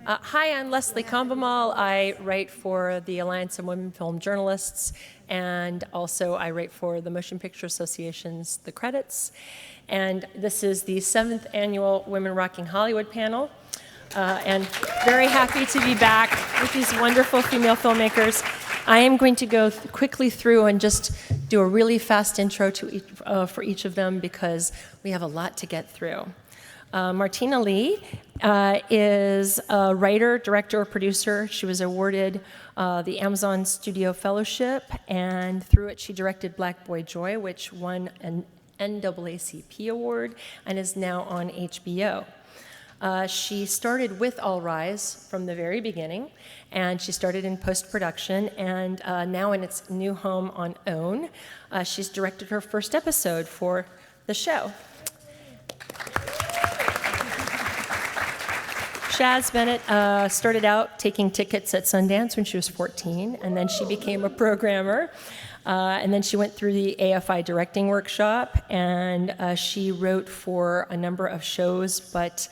Hi, I'm Leslie Combemale. I write for the Alliance of Women Film Journalists, and also I write for the Motion Picture Association's The Credits. And this is the 7th annual Women Rocking Hollywood panel. And very happy to be back with these wonderful female filmmakers. I am going to go quickly through and just do a really fast intro to for each of them because we have a lot to get through. Martina Lee is a writer, director, producer. She was awarded the Amazon Studio Fellowship, and through it she directed Black Boy Joy, which won an NAACP award and is now on HBO. She started with All Rise from the very beginning, and she started in post-production, and now in its new home on OWN, she's directed her first episode for the show. Shaz Bennett started out taking tickets at Sundance when she was 14, and then she became a programmer. And then she went through the AFI directing workshop, and she wrote for a number of shows, but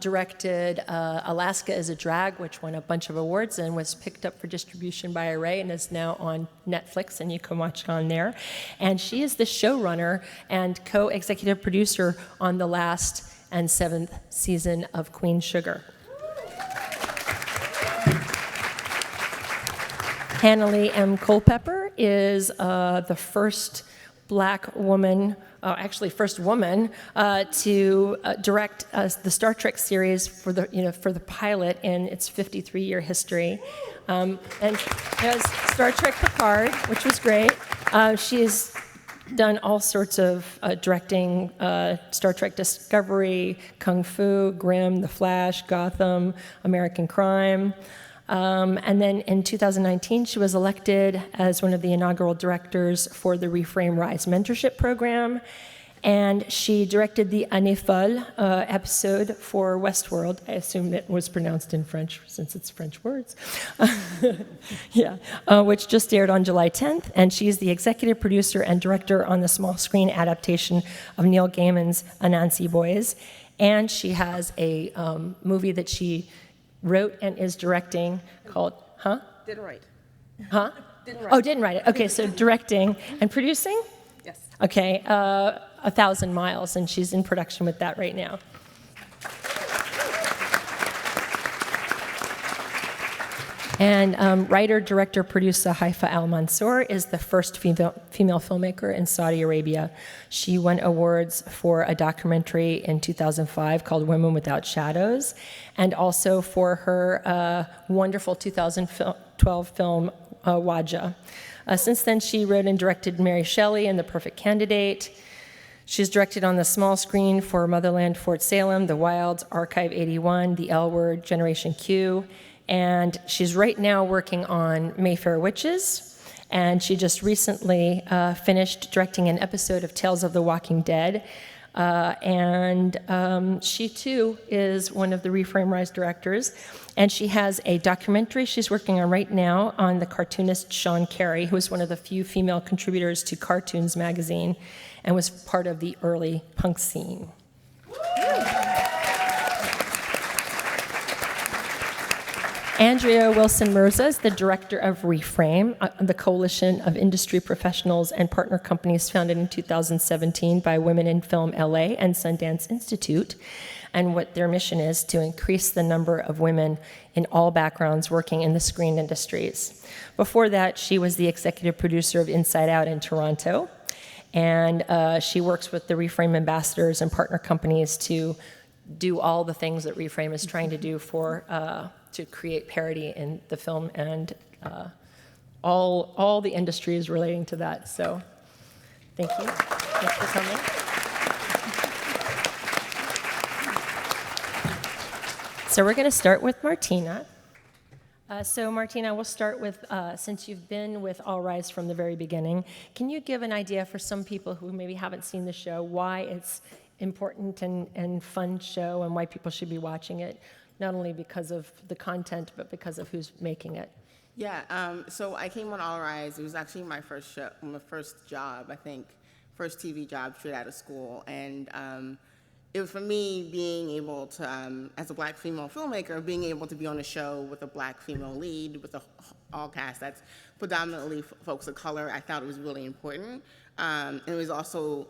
directed Alaska is a Drag, which won a bunch of awards and was picked up for distribution by Array and is now on Netflix, and you can watch it on there. And she is the showrunner and co-executive producer on the last and 7th season of Queen Sugar. Hanelle Culpepper is the first black woman, first woman to direct the Star Trek series for the pilot in its 53-year history, and it was Star Trek Picard, which was great. She's done all sorts of directing, Star Trek Discovery, Kung Fu, Grimm, The Flash, Gotham, American Crime. And then in 2019, she was elected as one of the inaugural directors for the Reframe Rise mentorship program. And she directed the Haifaa episode for Westworld. I assume it was pronounced in French since it's French words. Which just aired on July 10th. And she's the executive producer and director on the small screen adaptation of Neil Gaiman's Anansi Boys. And she has a movie that she wrote and is directing called, Didn't write. Didn't write. Oh, didn't write it. Okay, so directing and producing? Yes. Okay, 1,000 Miles, and she's in production with that right now. And writer, director, producer Haifaa Al-Mansour is the first female filmmaker in Saudi Arabia. She won awards for a documentary in 2005 called Women Without Shadows, and also for her wonderful 2012 film, Wadjda. Since then, she wrote and directed Mary Shelley and The Perfect Candidate. She's directed on the small screen for Motherland, Fort Salem, The Wilds, Archive 81, The L Word, Generation Q, and she's right now working on Mayfair Witches, and she just recently finished directing an episode of Tales of the Walking Dead, and she too is one of the Reframe Rise directors, and she has a documentary she's working on right now on the cartoonist Sean Carey, who was one of the few female contributors to Cartoons magazine and was part of the early punk scene. Andria Wilson Mirza is the director of Reframe, the coalition of industry professionals and partner companies founded in 2017 by Women in Film LA and Sundance Institute. And what their mission is to increase the number of women in all backgrounds working in the screen industries. Before that, she was the executive producer of Inside Out in Toronto. And she works with the Reframe ambassadors and partner companies to do all the things that Reframe is trying to do for to create parity in the film and all the industries relating to that. So thank you. Thanks for coming. So we're going to start with Martina. So Martina, we'll start with, since you've been with All Rise from the very beginning, can you give an idea for some people who maybe haven't seen the show, why it's important and fun show and why people should be watching it, not only because of the content, but because of who's making it? Yeah, so I came on All Rise. It was actually my first show, my first job, I think, first TV job straight out of school. And it was for me being able to, as a Black female filmmaker, being able to be on a show with a Black female lead, with a all cast that's predominantly folks of color. I thought it was really important. And it was also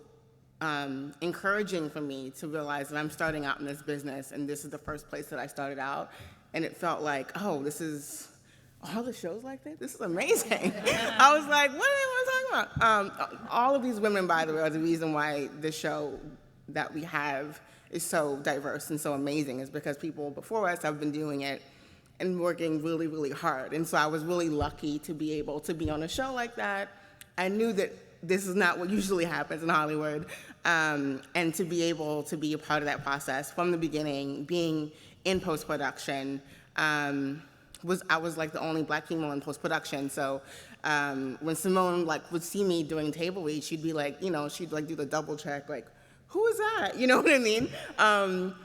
encouraging for me to realize that I'm starting out in this business, and this is the first place that I started out. And it felt like, oh, this is all the shows like that? This is amazing. I was like, what am I talking about? All of these women, by the way, are the reason why this show that we have is so diverse and so amazing, is because people before us have been doing it and working really, really hard. And so I was really lucky to be able to be on a show like that. I knew that this is not what usually happens in Hollywood, and to be able to be a part of that process from the beginning, being in post-production, I was like the only Black female in post-production. So when Simone would see me doing table read, she'd be like, she'd do the double check, like, who is that? You know what I mean?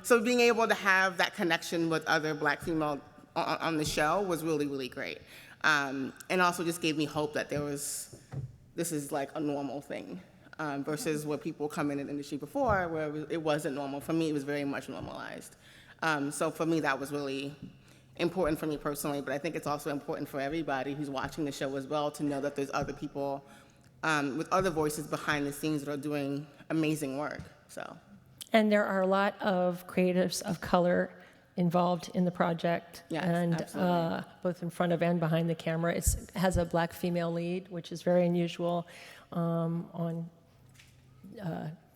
So being able to have that connection with other Black female on the show was really, really great. And also just gave me hope that this is like a normal thing, versus what people come in the industry before, where it wasn't normal. For me, it was very much normalized. So for me, that was really important for me personally, but I think it's also important for everybody who's watching the show as well to know that there's other people with other voices behind the scenes that are doing amazing work. And there are a lot of creatives of color involved in the project, yes, and both in front of and behind the camera. It has a Black female lead, which is very unusual on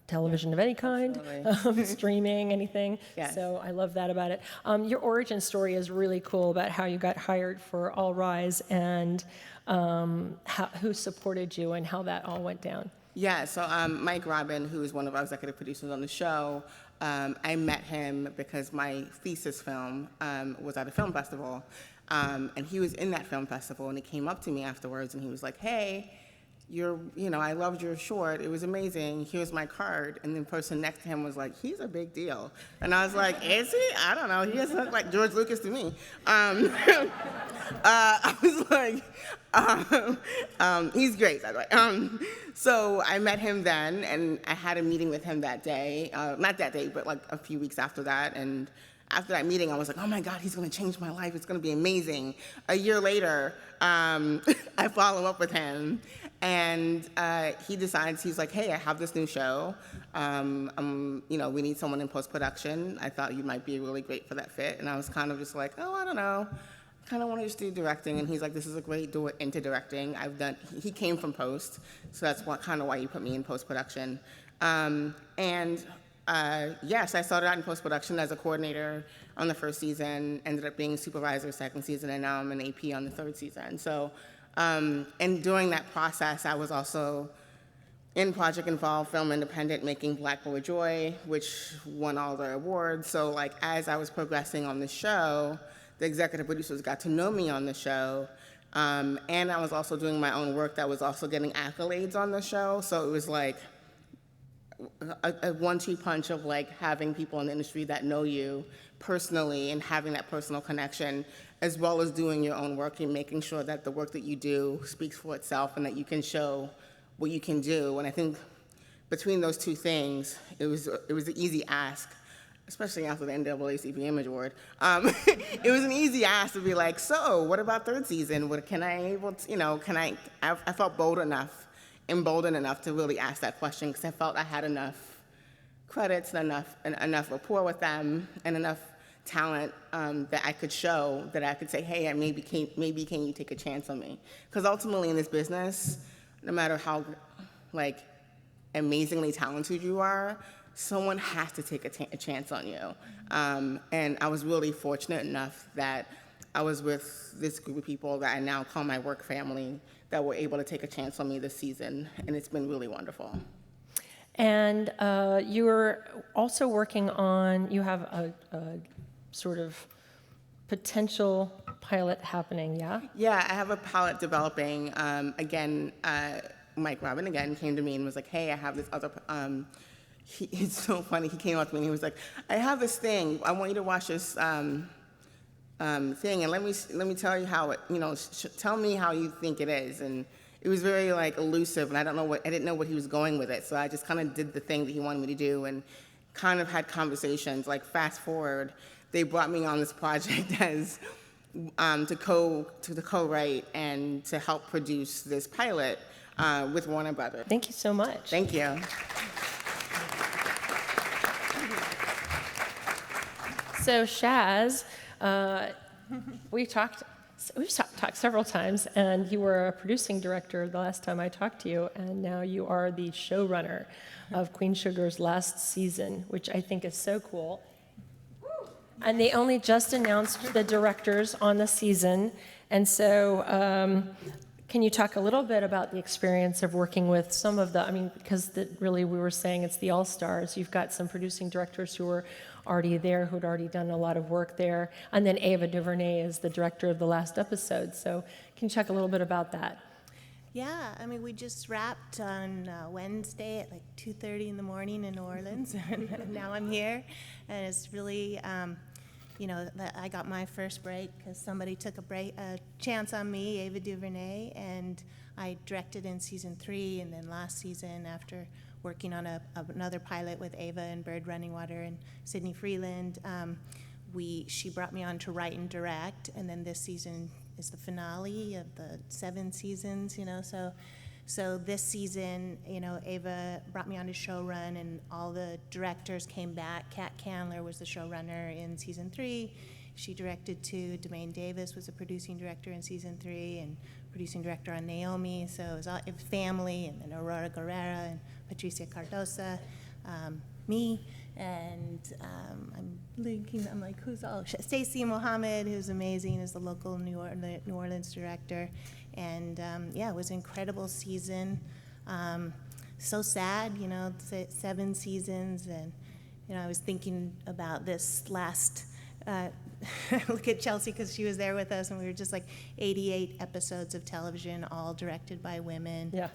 television of any kind, streaming, anything. Yes. So I love that about it. Your origin story is really cool about how you got hired for All Rise, and who supported you and how that all went down. Yeah, so Mike Robin, who is one of our executive producers on the show, I met him because my thesis film was at a film festival, and he was in that film festival, and he came up to me afterwards, and he was like, hey, I loved your short. It was amazing. Here's my card. And the person next to him was like, he's a big deal. And I was like, is he? I don't know. He just looked like George Lucas to me. I was like, he's great. So I met him then, and I had a meeting with him that day. Not that day, but like a few weeks after that. And after that meeting, I was like, oh my God, he's going to change my life. It's going to be amazing. A year later, I follow up with him, and he decides, he's like, hey, I have this new show. We need someone in post-production. I thought you might be really great for that fit. And I was kind of just like, oh, I don't know. I kind of want to just do directing. And he's like, this is a great door into directing. He came from post, so that's kind of why he put me in post-production. Yes, I started out in post-production as a coordinator on the first season, ended up being supervisor second season, and now I'm an AP on the third season. So, and during that process, I was also in Project Involved, Film Independent, making Black Boy Joy, which won all the awards. So, as I was progressing on the show, the executive producers got to know me on the show, and I was also doing my own work that was also getting accolades on the show. So it was like a 1-2 punch of having people in the industry that know you personally and having that personal connection, as well as doing your own work and making sure that the work that you do speaks for itself and that you can show what you can do. And I think between those two things, it was an easy ask, especially after the NAACP Image Award. It was an easy ask to be like, so what about third season? I felt bold enough, emboldened enough to really ask that question, because I felt I had enough credits and enough rapport with them and enough talent that I could show, that I could say, hey, maybe can you take a chance on me? Because ultimately in this business, no matter how amazingly talented you are, someone has to take a chance on you. And I was really fortunate enough that I was with this group of people that I now call my work family, that were able to take a chance on me this season, and it's been really wonderful. And you are also working on, you have a sort of potential pilot happening, yeah? Yeah, I have a pilot developing. Mike Robin again came to me and was like, hey, I have this other, it's so funny, he came up to me and he was like, I have this thing, I want you to watch this thing, and let me tell you how it, tell me how you think it is. And it was very elusive, and I didn't know what he was going with it, so I just kind of did the thing that he wanted me to do, and kind of had conversations. Like fast forward, they brought me on this project as to co-write and to help produce this pilot with Warner Brothers. Thank you so much. Thank you. So Shaz, we've talked several times, and you were a producing director the last time I talked to you, and now you are the showrunner of Queen Sugar's last season, which I think is so cool. And they only just announced the directors on the season, and so can you talk a little bit about the experience of working with some of the, because really we were saying it's the all-stars. You've got some producing directors who were already there, who'd already done a lot of work there, and then Ava DuVernay is the director of the last episode. So can you talk a little bit about that? Yeah, we just wrapped on Wednesday at like 2:30 in the morning in New Orleans, and now I'm here, and it's really, that I got my first break because somebody took a chance on me, Ava DuVernay, and I directed in season 3, and then last season, after working on another pilot with Ava and Bird Running Water and Sydney Freeland, she brought me on to write and direct, and then this season is the finale of the 7 seasons, so this season, Ava brought me on to showrun, and all the directors came back. Kat Candler was the showrunner in season 3. She directed 2. Demaine Davis was a producing director in season 3, and producing director on Naomi. So it was family, and then Aurora Guerrera and Patricia Cardosa, me, and I'm like, who's all? Stacey Mohammed, who's amazing, is the local New Orleans director. And it was an incredible season. So sad, 7 seasons, and I was thinking about this last. Look at Chelsea because she was there with us, and we were just like 88 episodes of television, all directed by women. Yeah.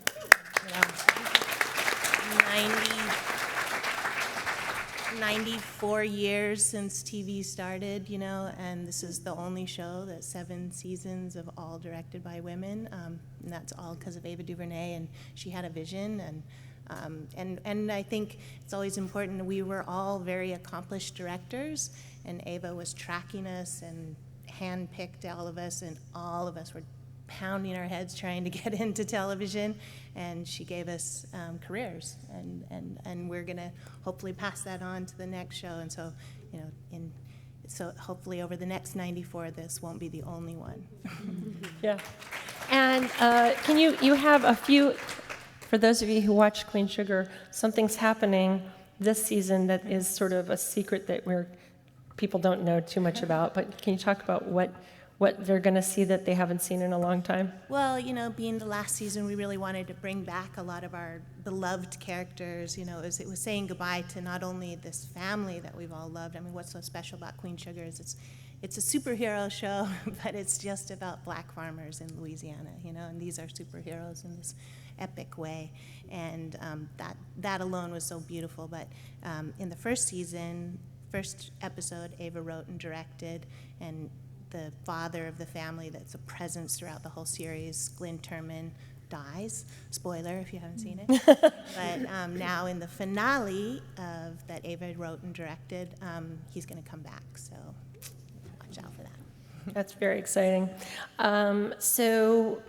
94 years since TV started, and this is the only show that's 7 seasons of all directed by women, and that's all because of Ava DuVernay, and she had a vision, and I think it's always important. We were all very accomplished directors, and Ava was tracking us and handpicked all of us, and all of us were pounding our heads trying to get into television, and she gave us careers, and we're going to hopefully pass that on to the next show, and so so hopefully over the next 94 this won't be the only one. Yeah. And can you have a few, for those of you who watch Queen Sugar, something's happening this season that is sort of a secret that people don't know too much about, but can you talk about what they're going to see that they haven't seen in a long time? Well, being the last season, we really wanted to bring back a lot of our beloved characters. It was saying goodbye to not only this family that we've all loved. What's so special about Queen Sugar is it's a superhero show, but it's just about black farmers in Louisiana, and these are superheroes in this epic way. And that alone was so beautiful. But in the first episode, Ava wrote and directed, and the father of the family that's a presence throughout the whole series, Glenn Turman, dies. Spoiler if you haven't seen it. But now in the finale that Ava wrote and directed, he's going to come back, so watch out for that. That's very exciting. So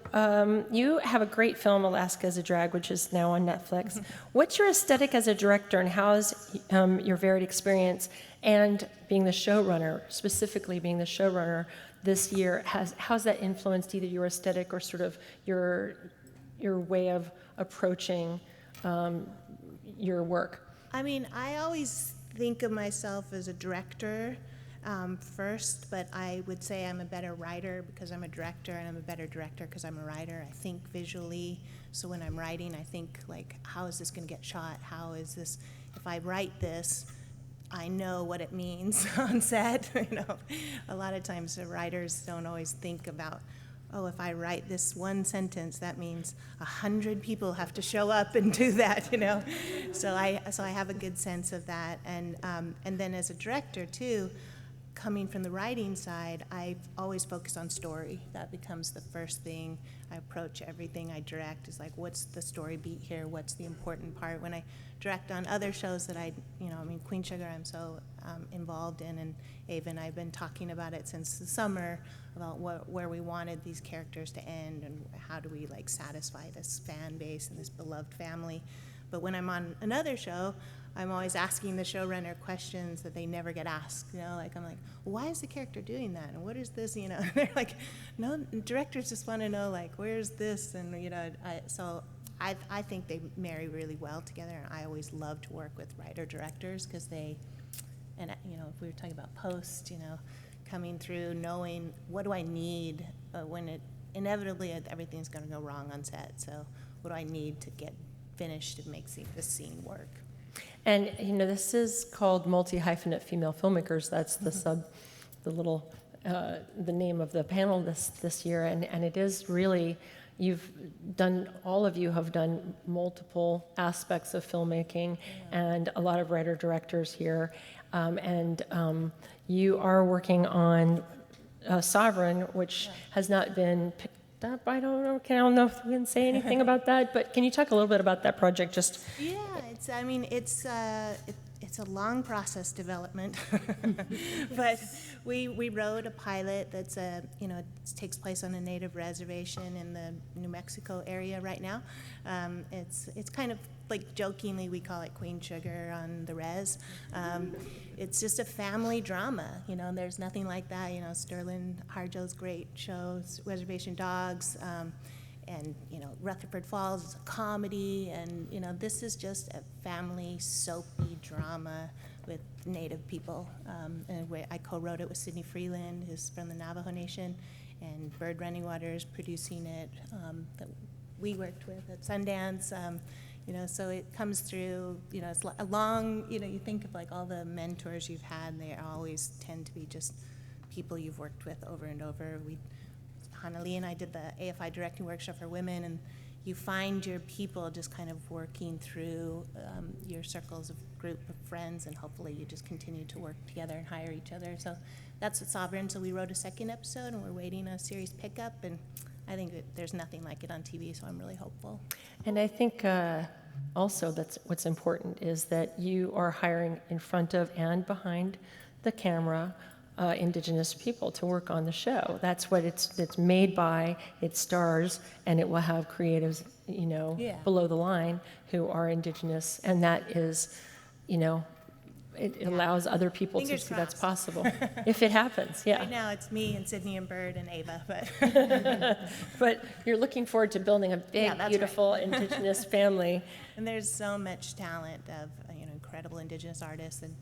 you have a great film, Alaska as a Drag, which is now on Netflix. What's your aesthetic as a director, and how's your varied experience and being the showrunner, specifically being the showrunner this year, how's that influenced either your aesthetic or sort of your way of approaching your work? I always think of myself as a director first, but I would say I'm a better writer because I'm a director, and I'm a better director because I'm a writer. I think visually, so when I'm writing, I think like, how is this going to get shot? How is this, if I write this, I know what it means on set. A lot of times the writers don't always think about, if I write this one sentence, that means 100 people have to show up and do that, So I have a good sense of that, and then as a director too, coming from the writing side, I've always focused on story. That becomes the first thing I approach everything I direct, is like, what's the story beat here? What's the important part? When I direct on other shows that Queen Sugar I'm so involved in, and Ava and I have been talking about it since the summer, about where we wanted these characters to end and how do we like satisfy this fan base and this beloved family. But when I'm on another show, I'm always asking the showrunner questions that they never get asked. I'm like, well, why is the character doing that? And what is this? And they're like, no, directors just want to know, like, where's this? And I think they marry really well together. And I always love to work with writer-directors because they, and if we were talking about post, coming through, knowing what do I need when it inevitably everything's going to go wrong on set. So what do I need to get finished and make this scene work? And this is called Multi-hyphenate Female Filmmakers. That's the the name of the panel this year, and it is really, all of you have done multiple aspects of filmmaking, and a lot of writer-directors here, and you are working on Sovereign, which has not been picked up. I don't know if we can say anything about that, but can you talk a little bit about that project? It's a long process development, but we wrote a pilot that's it takes place on a native reservation in the New Mexico area right now. It's kind of like jokingly we call it Queen Sugar on the res. It's just a family drama, there's nothing like that. Sterling Harjo's great shows, Reservation Dogs, and Rutherford Falls is a comedy, and this is just a family soapy drama with Native people. And I co-wrote it with Sidney Freeland, who's from the Navajo Nation, and Bird Running Water is producing it, that we worked with at Sundance. So it comes through, it's a long, you think of like all the mentors you've had, and they always tend to be just people you've worked with over and over. Hanelle and I did the AFI directing workshop for women, and you find your people just kind of working through your circles of group of friends, and hopefully you just continue to work together and hire each other. So that's what Sovereign. So we wrote a second episode, and we're waiting on a series pickup, and I think there's nothing like it on TV, so I'm really hopeful. And I think also that's what's important is that you are hiring in front of and behind the camera Indigenous people to work on the show. That's what it's made by, it stars, and it will have creatives, below the line who are Indigenous, and that is, it allows other people Fingers to see that's crossed. possible, if it happens, yeah. Right now it's me and Sydney and Bird and Ava, but But you're looking forward to building a big, that's beautiful Indigenous family. and there's so much talent of incredible Indigenous artists, and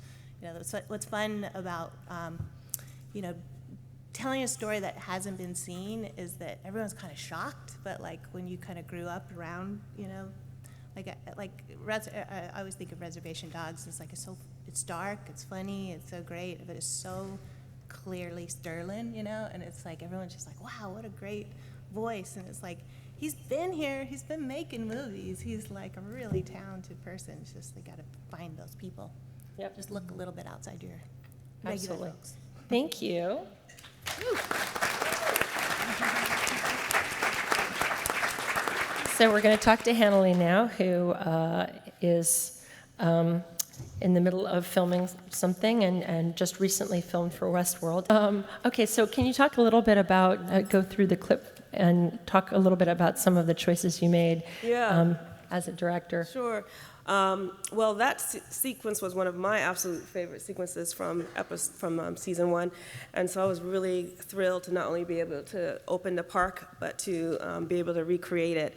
what's fun about telling a story that hasn't been seen is that everyone's kind of shocked, but like when you kind of grew up around, I always think of Reservation Dogs as like it's dark, it's funny, it's so great, but it's so clearly Sterling, and it's like everyone's just like, wow, what a great voice, and it's like he's been here, he's been making movies, he's like a really talented person. It's just they got to find those people. Yep. Just look a little bit outside your regular Absolutely. folks. Thank you. So we're going to talk to Hanelle now, who is in the middle of filming something and just recently filmed for Westworld. Okay, so can you talk a little bit about, go through the clip and talk a little bit about some of the choices you made as a director? Sure. Well, that sequence was one of my absolute favorite sequences from season 1, and so I was really thrilled to not only be able to open the park, but to be able to recreate it.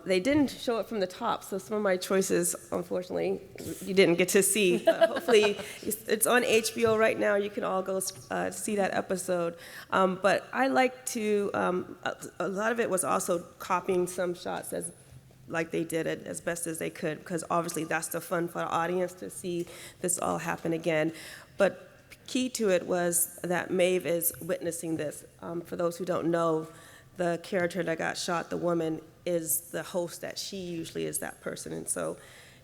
They didn't show it from the top, so some of my choices, unfortunately, you didn't get to see. Hopefully, it's on HBO right now. You can all go see that episode. But I like to, a lot of it was also copying some shots like they did it as best as they could, because obviously that's the fun for the audience to see this all happen again. But key to it was that Maeve is witnessing this. For those who don't know, the character that got shot, the woman, is the host, that she usually is that person. And so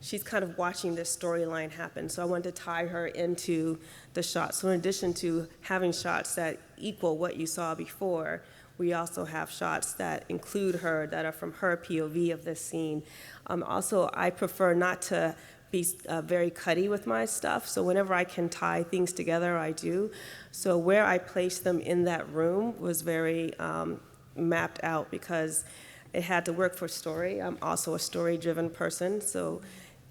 she's kind of watching this storyline happen. So I wanted to tie her into the shot. So in addition to having shots that equal what you saw before, we also have shots that include her, that are from her POV of this scene. Also, I prefer not to be very cutty with my stuff, so whenever I can tie things together, I do. So where I placed them in that room was very mapped out because it had to work for story. I'm also a story-driven person, so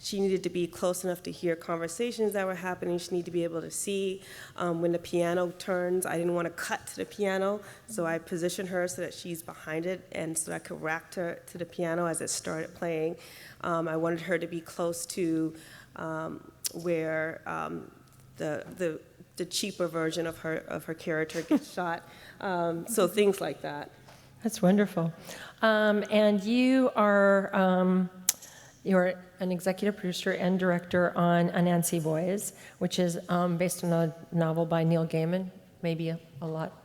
she needed to be close enough to hear conversations that were happening. She needed to be able to see when the piano turns. I didn't want to cut to the piano, so I positioned her so that she's behind it and so that I could react to the piano as it started playing. I wanted her to be close to where the cheaper version of her character gets shot. So things like that. That's wonderful. And you're an executive producer and director on Anansi Boys, which is based on a novel by Neil Gaiman, maybe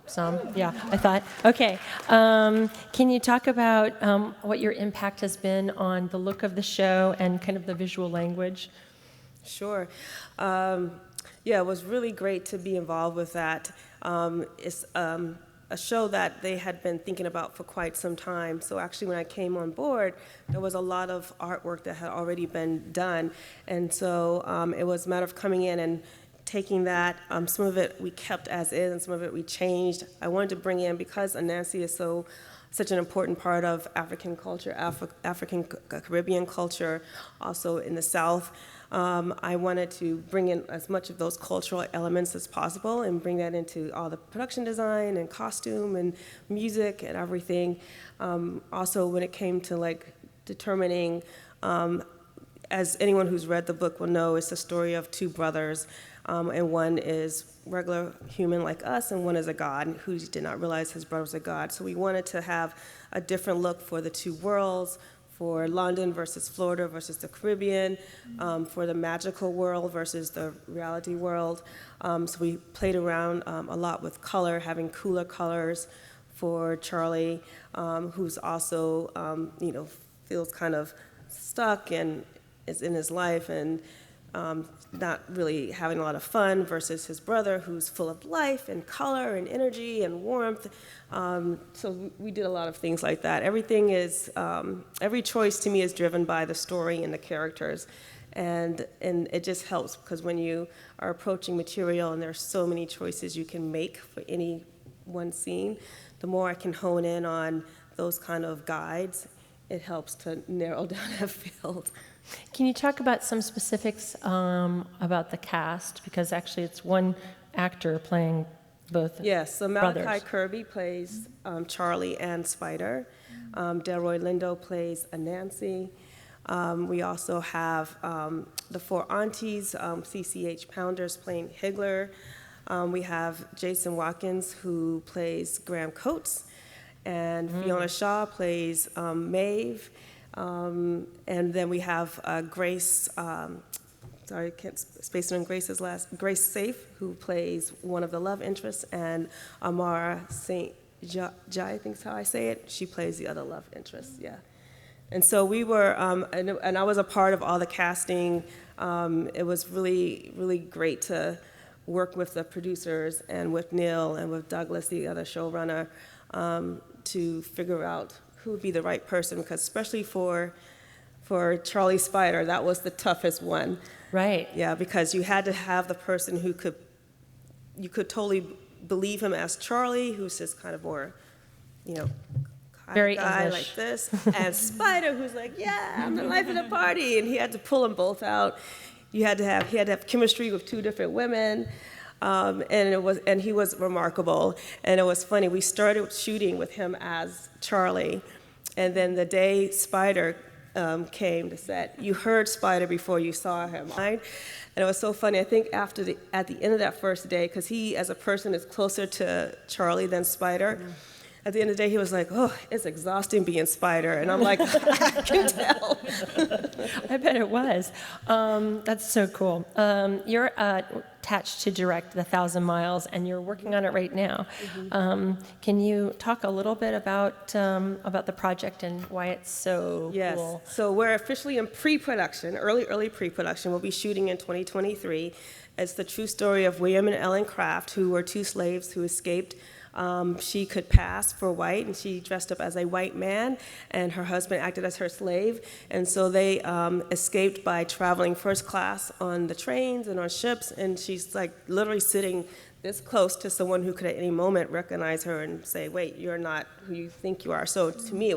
some. Yeah, I thought. Okay. Can you talk about what your impact has been on the look of the show and kind of the visual language? Sure. Yeah, it was really great to be involved with that. It's a show that they had been thinking about for quite some time. So actually when I came on board, there was a lot of artwork that had already been done. And so it was a matter of coming in and taking that. Some of it we kept as is and some of it we changed. I wanted to bring in, because Anansi is such an important part of African culture, African Caribbean culture, also in the South. I wanted to bring in as much of those cultural elements as possible and bring that into all the production design and costume and music and everything. Also, when it came to like determining, as anyone who's read the book will know, it's the story of two brothers, and one is regular human like us, and one is a god who did not realize his brother was a god. So we wanted to have a different look for the two worlds, for London versus Florida versus the Caribbean, for the magical world versus the reality world. So we played around a lot with color, having cooler colors for Charlie, who's also, feels kind of stuck and is in his life and not really having a lot of fun, versus his brother who's full of life and color and energy and warmth. So we did a lot of things like that. Everything is, every choice to me is driven by the story and the characters. And it just helps because when you are approaching material and there's so many choices you can make for any one scene, the more I can hone in on those kind of guides, it helps to narrow down that field. Can you talk about some specifics about the cast? Because actually it's one actor playing both Yes, so brothers. Malachi Kirby plays Charlie and Spider. Delroy Lindo plays Anansi. We also have the four aunties, CCH Pounders playing Higgler. We have Jason Watkins, who plays Graham Coates, and Fiona Shaw plays Maeve. And then we have Grace, sorry, I can't space it on Grace's last, Grace Safe, who plays one of the love interests, and Amara St. Jai, I think is how I say it. She plays the other love interest, yeah. And so we were, and I was a part of all the casting. It was really, really great to work with the producers and with Neil and with Douglas, the other showrunner, to figure out who would be the right person, because especially for Charlie Spider, that was the toughest one. Right. Yeah, because you had to have the person who you could totally believe him as Charlie, who's just kind of more, Very guy English. like this, and Spider, who's like, yeah, I'm the life of the party, and he had to pull them both out. He had to have chemistry with two different women, and he was remarkable. And it was funny. We started shooting with him as Charlie, and then the day Spider came to set, you heard Spider before you saw him. And it was so funny. I think at the end of that first day, because he as a person is closer to Charlie than Spider. At the end of the day, he was like, "Oh, it's exhausting being Spider," and I'm like, "I can tell." I bet it was. That's so cool. Tell attached to direct The 1,000 Miles, and you're working on it right now. Can you talk a little bit about the project and why it's so Yes. cool? So we're officially in pre-production, early pre-production. We'll be shooting in 2023. It's the true story of William and Ellen Craft, who were two slaves who escaped. She could pass for white, and she dressed up as a white man, and her husband acted as her slave. And so they escaped by traveling first class on the trains and on ships, and she's like literally sitting this close to someone who could at any moment recognize her and say, wait, you're not who you think you are. So to me,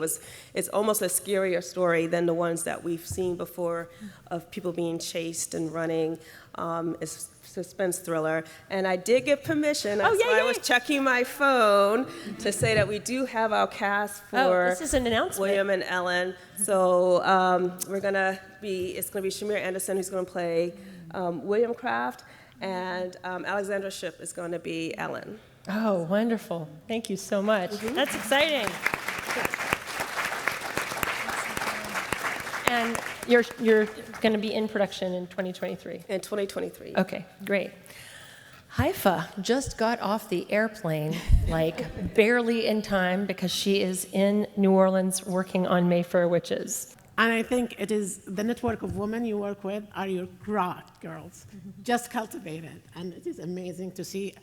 it's almost a scarier story than the ones that we've seen before of people being chased and running. It's suspense thriller. And I did get permission. That's why I was checking my phone to say that we do have our cast for this is an announcement. William and Ellen. So it's gonna be Shamir Anderson who's gonna play William Craft, and Alexandra Shipp is going to be Ellen. Oh, wonderful. Thank you so much. That's exciting. And you're going to be in production in 2023? In 2023. Okay, great. Haifaa just got off the airplane, like barely in time, because she is in New Orleans working on Mayfair Witches. And I think it is the network of women you work with are your girls. Just cultivate it. And it is amazing to see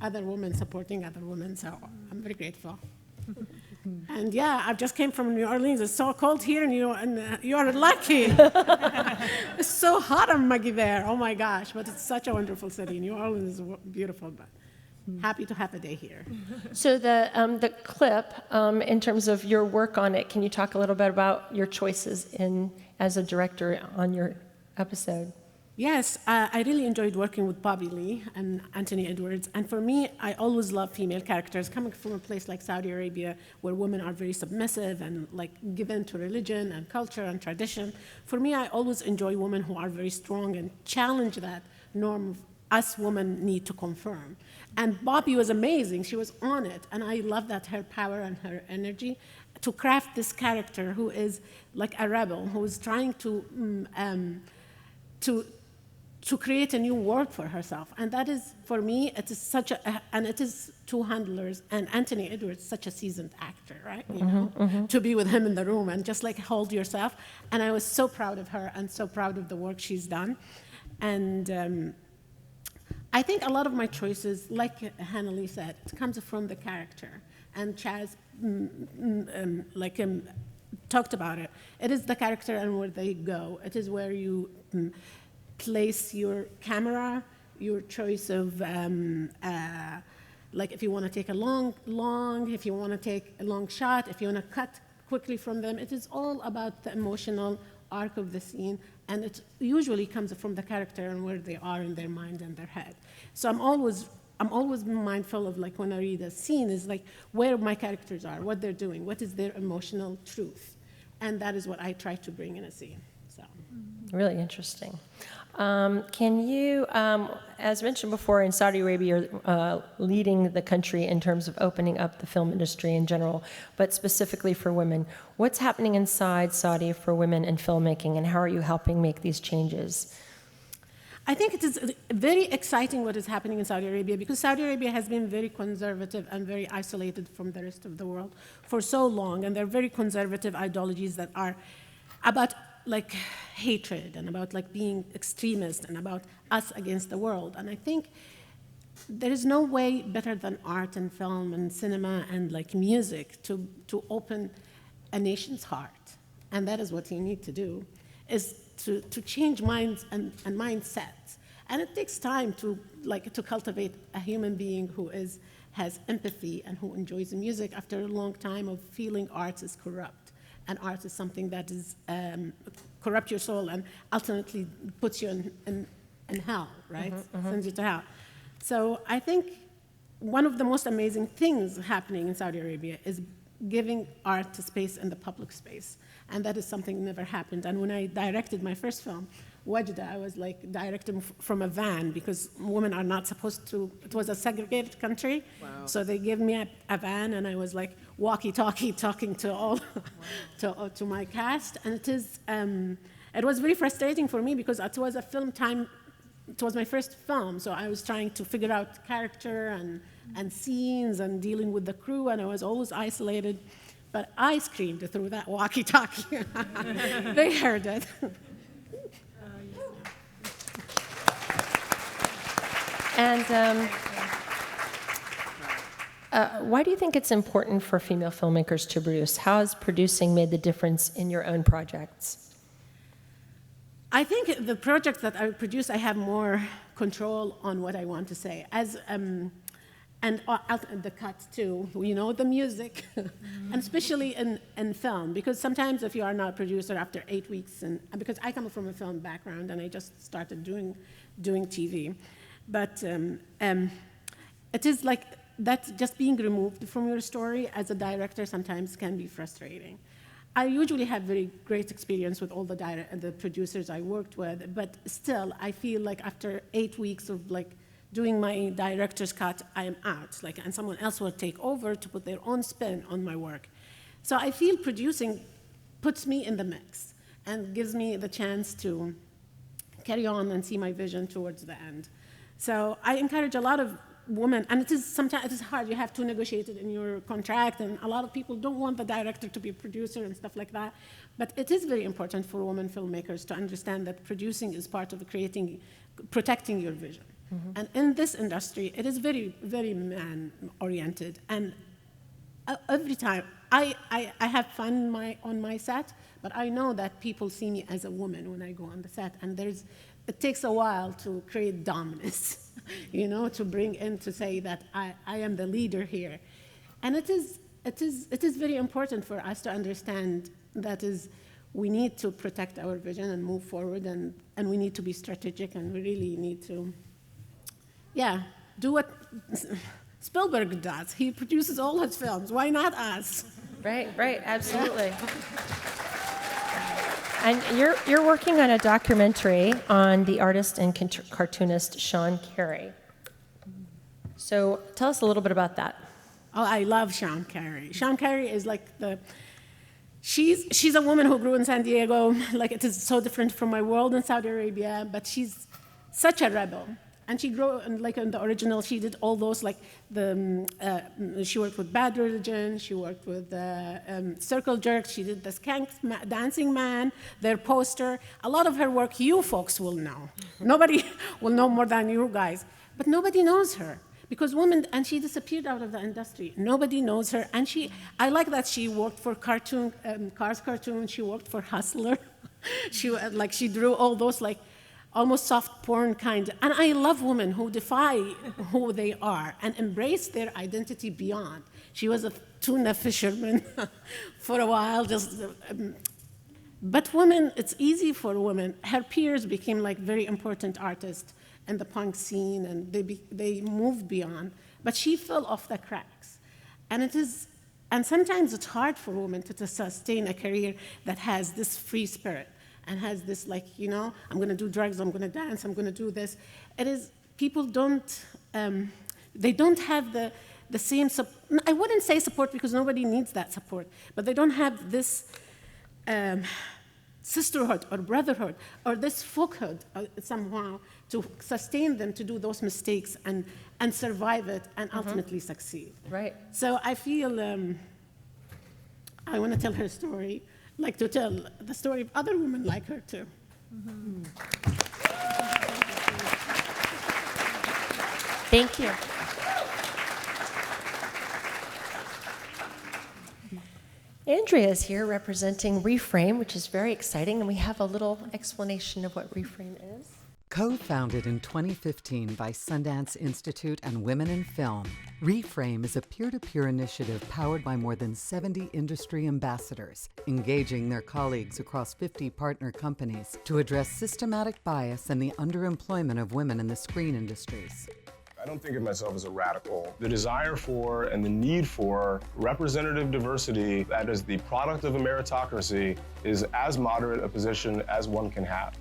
other women supporting other women. So I'm very grateful. And yeah, I just came from New Orleans. It's so cold here, and you are lucky. It's so hot on Maggie there. Oh my gosh! But it's such a wonderful city. New Orleans is beautiful, but happy to have a day here. So the clip, in terms of your work on it, can you talk a little bit about your choices as a director on your episode? Yes, I really enjoyed working with Bobby Lee and Anthony Edwards. And for me, I always love female characters. Coming from a place like Saudi Arabia, where women are very submissive and like given to religion and culture and tradition, for me, I always enjoy women who are very strong and challenge that norm of us women need to confirm. And Bobby was amazing. She was on it. And I love that, her power and her energy to craft this character who is like a rebel, who is trying to create a new world for herself. And that is, for me, it is such and it is two handlers, and Anthony Edwards, such a seasoned actor, right? You know, to be with him in the room and just like hold yourself. And I was so proud of her and so proud of the work she's done. And I think a lot of my choices, like Hanelle said, it comes from the character. And Shaz talked about it. It is the character and where they go. It is where you place your camera, your choice of, like if you want to take a long, if you want to take a long shot, if you want to cut quickly from them. It is all about the emotional arc of the scene, and it usually comes from the character and where they are in their mind and their head. So I'm always mindful of, like, when I read a scene, is like where my characters are, what they're doing, what is their emotional truth, and that is what I try to bring in a scene. So. Really interesting. Can you, as mentioned before, in Saudi Arabia, you're leading the country in terms of opening up the film industry in general, but specifically for women. What's happening inside Saudi for women in filmmaking, and how are you helping make these changes? I think it is very exciting what is happening in Saudi Arabia, because Saudi Arabia has been very conservative and very isolated from the rest of the world for so long, and they're very conservative ideologies that are about like hatred and about like being extremist and about us against the world. And I think there is no way better than art and film and cinema and like music to open a nation's heart. And that is what you need to do, is to change minds and mindsets. And it takes time to cultivate a human being who has empathy and who enjoys music after a long time of feeling art is corrupt. And art is something that is corrupt your soul and ultimately puts you in hell, right? Sends you to hell. So I think one of the most amazing things happening in Saudi Arabia is giving art a space in the public space. And that is something that never happened. And when I directed my first film, Wadjda, I was like directing from a van, because women are not supposed to, it was a segregated country. Wow. So they gave me a van, and I was like walkie-talkie talking to all, to my cast. And it was very frustrating for me, because it was a film time it was my first film, so I was trying to figure out character and scenes and dealing with the crew, and I was always isolated. But I screamed through that walkie-talkie. They heard it. And why do you think it's important for female filmmakers to produce? How has producing made the difference in your own projects? I think the projects that I produce, I have more control on what I want to say. And the cut too, the music, and especially in film, because sometimes if you are not a producer after 8 weeks, and because I come from a film background and I just started doing TV, but it is like that just being removed from your story as a director sometimes can be frustrating. I usually have very great experience with all the producers I worked with, but still I feel like after 8 weeks of doing my director's cut, I am out, and someone else will take over to put their own spin on my work. So I feel producing puts me in the mix and gives me the chance to carry on and see my vision towards the end. So I encourage a lot of women, and sometimes it is hard, you have to negotiate it in your contract, and a lot of people don't want the director to be a producer and stuff like that, but it is very important for women filmmakers to understand that producing is part of protecting your vision. Mm-hmm. And in this industry, it is very, very man-oriented, and every time, I have fun on my set, but I know that people see me as a woman when I go on the set, and it takes a while to create dominance, to bring in, to say that I am the leader here. And it is very important for us to understand that we need to protect our vision and move forward, and we need to be strategic, and we really need to, do what Spielberg does. He produces all his films. Why not us? Right, absolutely. And you're working on a documentary on the artist and cartoonist Sean Carey. So tell us a little bit about that. Oh, I love Sean Carey. Sean Carey is she's a woman who grew in San Diego. It is so different from my world in Saudi Arabia, but she's such a rebel. And she grew, in the original, she did all those, she worked with Bad Religion, she worked with Circle Jerks, she did the Skank Dancing Man, their poster. A lot of her work you folks will know. Nobody will know more than you guys. But nobody knows her. Because women, and she disappeared out of the industry. Nobody knows her. And I like that she worked for Cars Cartoon, she worked for Hustler. She drew all those, almost soft porn kind. And I love women who defy who they are and embrace their identity beyond. She was a tuna fisherman for a while. But women, it's easy for women. Her peers became very important artists in the punk scene, and they moved beyond. But she fell off the cracks. And sometimes it's hard for women to sustain a career that has this free spirit and has this I'm going to do drugs, I'm going to dance, I'm going to do this. People don't, they don't have the same, I wouldn't say support because nobody needs that support, but they don't have this sisterhood or brotherhood or this folkhood somehow to sustain them to do those mistakes and survive it and ultimately succeed. Right. So I feel I want to tell her story, to tell the story of other women like her too. Mm-hmm. Thank you. Andria is here representing Reframe, which is very exciting, and we have a little explanation of what Reframe is. Co-founded in 2015 by Sundance Institute and Women in Film, Reframe is a peer-to-peer initiative powered by more than 70 industry ambassadors, engaging their colleagues across 50 partner companies to address systematic bias and the underemployment of women in the screen industries. I don't think of myself as a radical. The desire for and the need for representative diversity that is the product of a meritocracy is as moderate a position as one can have.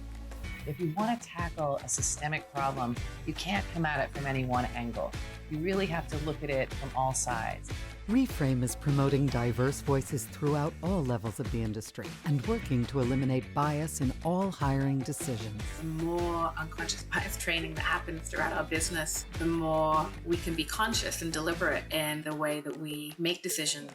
If you want to tackle a systemic problem, you can't come at it from any one angle. You really have to look at it from all sides. Reframe is promoting diverse voices throughout all levels of the industry and working to eliminate bias in all hiring decisions. The more unconscious bias training that happens throughout our business, the more we can be conscious and deliberate in the way that we make decisions.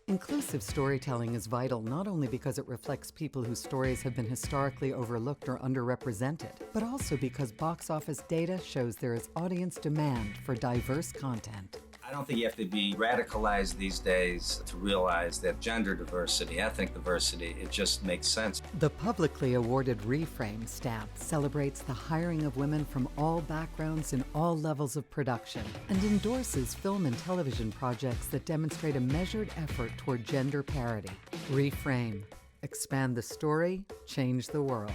Inclusive storytelling is vital not only because it reflects people whose stories have been historically overlooked or underrepresented, but also because box office data shows there is audience demand for diverse content. I don't think you have to be radicalized these days to realize that gender diversity, ethnic diversity, it just makes sense. The publicly awarded Reframe stamp celebrates the hiring of women from all backgrounds in all levels of production and endorses film and television projects that demonstrate a measured effort toward gender parity. Reframe. Expand the story, change the world.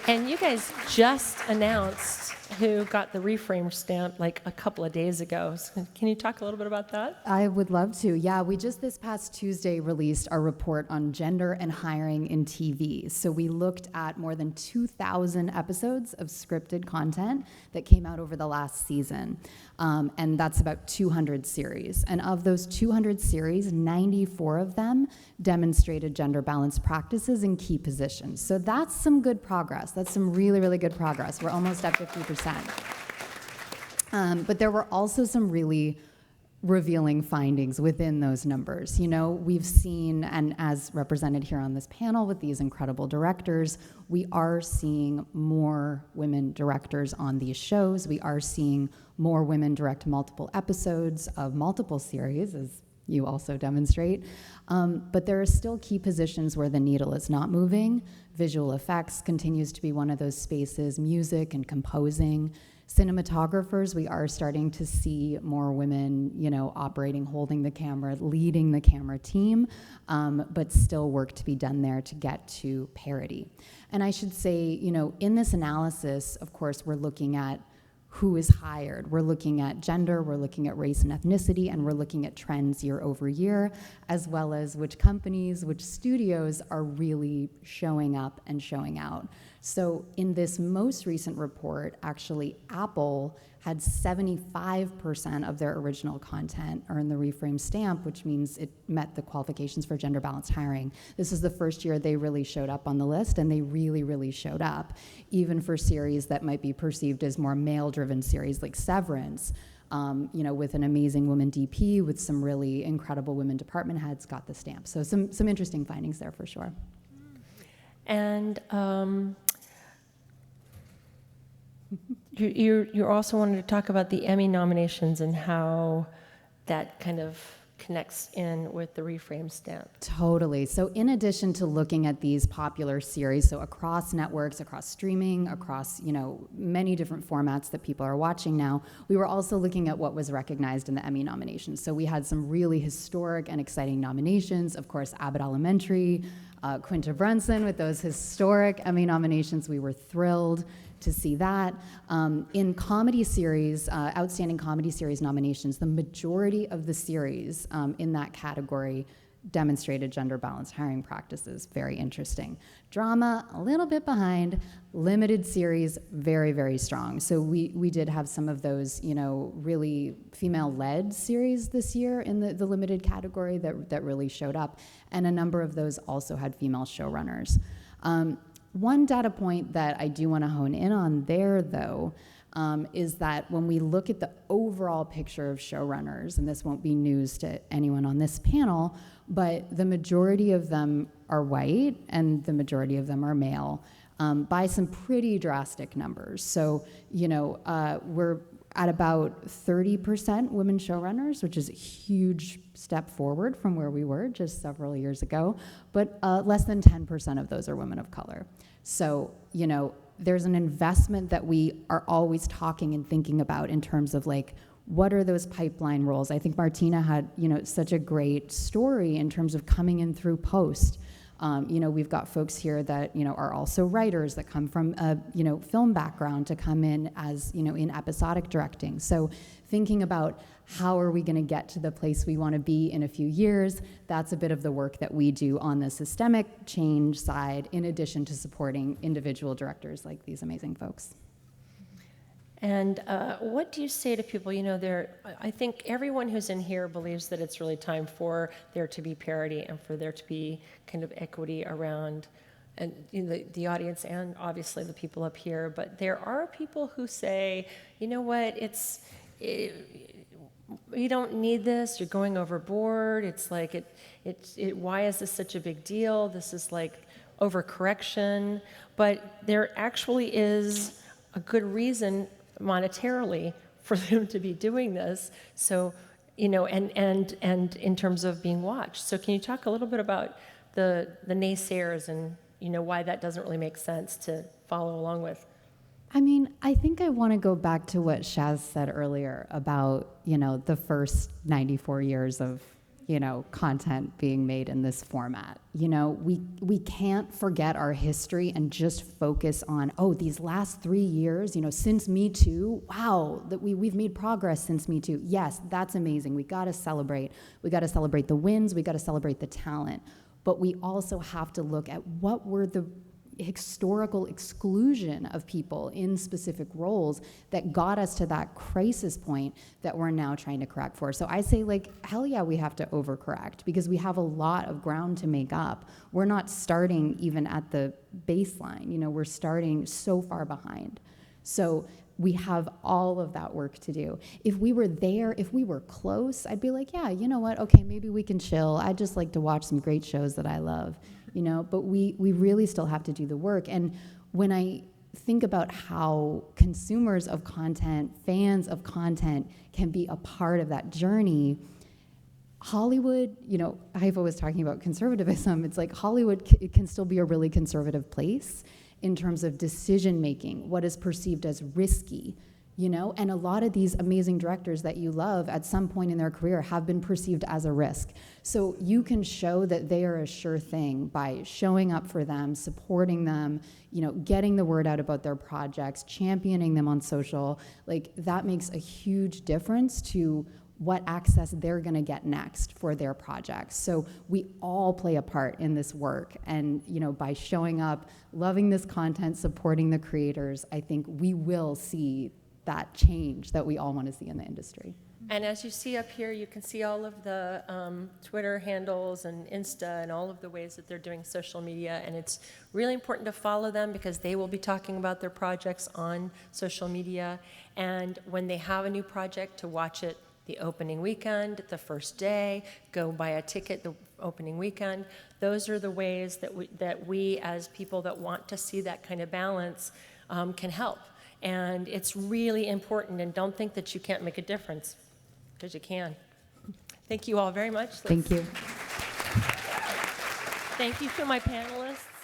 And you guys just announced who got the Reframe stamp like a couple of days ago. So can you talk a little bit about that? I would love to. Yeah, we just this past Tuesday released our report on gender and hiring in TV. So we looked at more than 2,000 episodes of scripted content that came out over the last season. And that's about 200 series. And of those 200 series, 94 of them demonstrated gender balanced practices in key positions. So that's some good progress. That's some really, really good progress. We're almost at 50%. But there were also some really revealing findings within those numbers. You know, we've seen, and as represented here on this panel with these incredible directors, we are seeing more women directors on these shows. We are seeing more women direct multiple episodes of multiple series, as you also demonstrate. But there are still key positions where the needle is not moving. Visual effects continues to be one of those spaces, music and composing. Cinematographers, we are starting to see more women, you know, operating, holding the camera, leading the camera team, but still work to be done there to get to parity. And I should say, you know, in this analysis, of course, we're looking at who is hired. We're looking at gender, we're looking at race and ethnicity, and we're looking at trends year over year, as well as which companies, which studios are really showing up and showing out. So in this most recent report, actually, Apple had 75% of their original content earn the Reframe stamp, which means it met the qualifications for gender balanced hiring. This is the first year they really showed up on the list, and they really, really showed up, even for series that might be perceived as more male-driven series like Severance, you know, with an amazing woman DP, with some really incredible women department heads, got the stamp. So some interesting findings there for sure. And you also wanted to talk about the Emmy nominations and how that kind of connects in with the Reframe stamp. Totally. So in addition to looking at these popular series, so across networks, across streaming, across, you know, many different formats that people are watching now, we were also looking at what was recognized in the Emmy nominations. So we had some really historic and exciting nominations. Of course, Abbott Elementary, Quinta Brunson with those historic Emmy nominations. We were thrilled to see that. In comedy series, outstanding comedy series nominations, the majority of the series in that category demonstrated gender balanced hiring practices. Very interesting. Drama, a little bit behind. Limited series, very, very strong. So we did have some of those, you know, really female-led series this year in the limited category that really showed up. And a number of those also had female showrunners. One data point that I do want to hone in on there, though, is that when we look at the overall picture of showrunners, and this won't be news to anyone on this panel, but the majority of them are white and the majority of them are male, by some pretty drastic numbers. So, you know, we're at about 30% women showrunners, which is a huge step forward from where we were just several years ago, but less than 10% of those are women of color. So, you know, there's an investment that we are always talking and thinking about in terms of like, what are those pipeline roles? I think Martina had, you know, such a great story in terms of coming in through post. We've got folks here that, are also writers that come from a, film background to come in as, in episodic directing. So thinking about how are we going to get to the place we want to be in a few years, that's a bit of the work that we do on the systemic change side, in addition to supporting individual directors like these amazing folks. And what do you say to people? I think everyone who's in here believes that it's really time for there to be parity and for there to be kind of equity around and the audience and obviously the people up here. But there are people who say, you know what, you don't need this, you're going overboard. It's like, why is this such a big deal? This is like overcorrection. But there actually is a good reason monetarily for them to be doing this. So, and in terms of being watched. So can you talk a little bit about the naysayers and, why that doesn't really make sense to follow along with? I think I want to go back to what Shaz said earlier about, the first 94 years of, content being made in this format. We can't forget our history and just focus on, these last 3 years, since Me Too, wow, that we've made progress since Me Too. Yes, that's amazing. We got to celebrate. We got to celebrate the wins. We got to celebrate the talent. But we also have to look at what were the historical exclusion of people in specific roles that got us to that crisis point that we're now trying to correct for. So I say, hell yeah, we have to overcorrect because we have a lot of ground to make up. We're not starting even at the baseline, we're starting so far behind. So we have all of that work to do. If we were there, if we were close, I'd be like, yeah, you know what, okay, maybe we can chill. I'd just like to watch some great shows that I love. But we really still have to do the work. And when I think about how consumers of content, fans of content can be a part of that journey, Hollywood, Haifaa was talking about conservatism. It's like Hollywood it can still be a really conservative place in terms of decision making, what is perceived as risky. And a lot of these amazing directors that you love at some point in their career have been perceived as a risk. So you can show that they are a sure thing by showing up for them, supporting them, getting the word out about their projects, championing them on social. That makes a huge difference to what access they're going to get next for their projects. So we all play a part in this work. And, by showing up, loving this content, supporting the creators, I think we will see that change that we all want to see in the industry. And as you see up here, you can see all of the Twitter handles and Insta and all of the ways that they're doing social media. And it's really important to follow them because they will be talking about their projects on social media. And when they have a new project, to watch it the opening weekend, the first day, go buy a ticket the opening weekend. Those are the ways that we as people that want to see that kind of balance can help. And it's really important, and don't think that you can't make a difference, because you can. Thank you all very much. Thank you. Thank you to my panelists.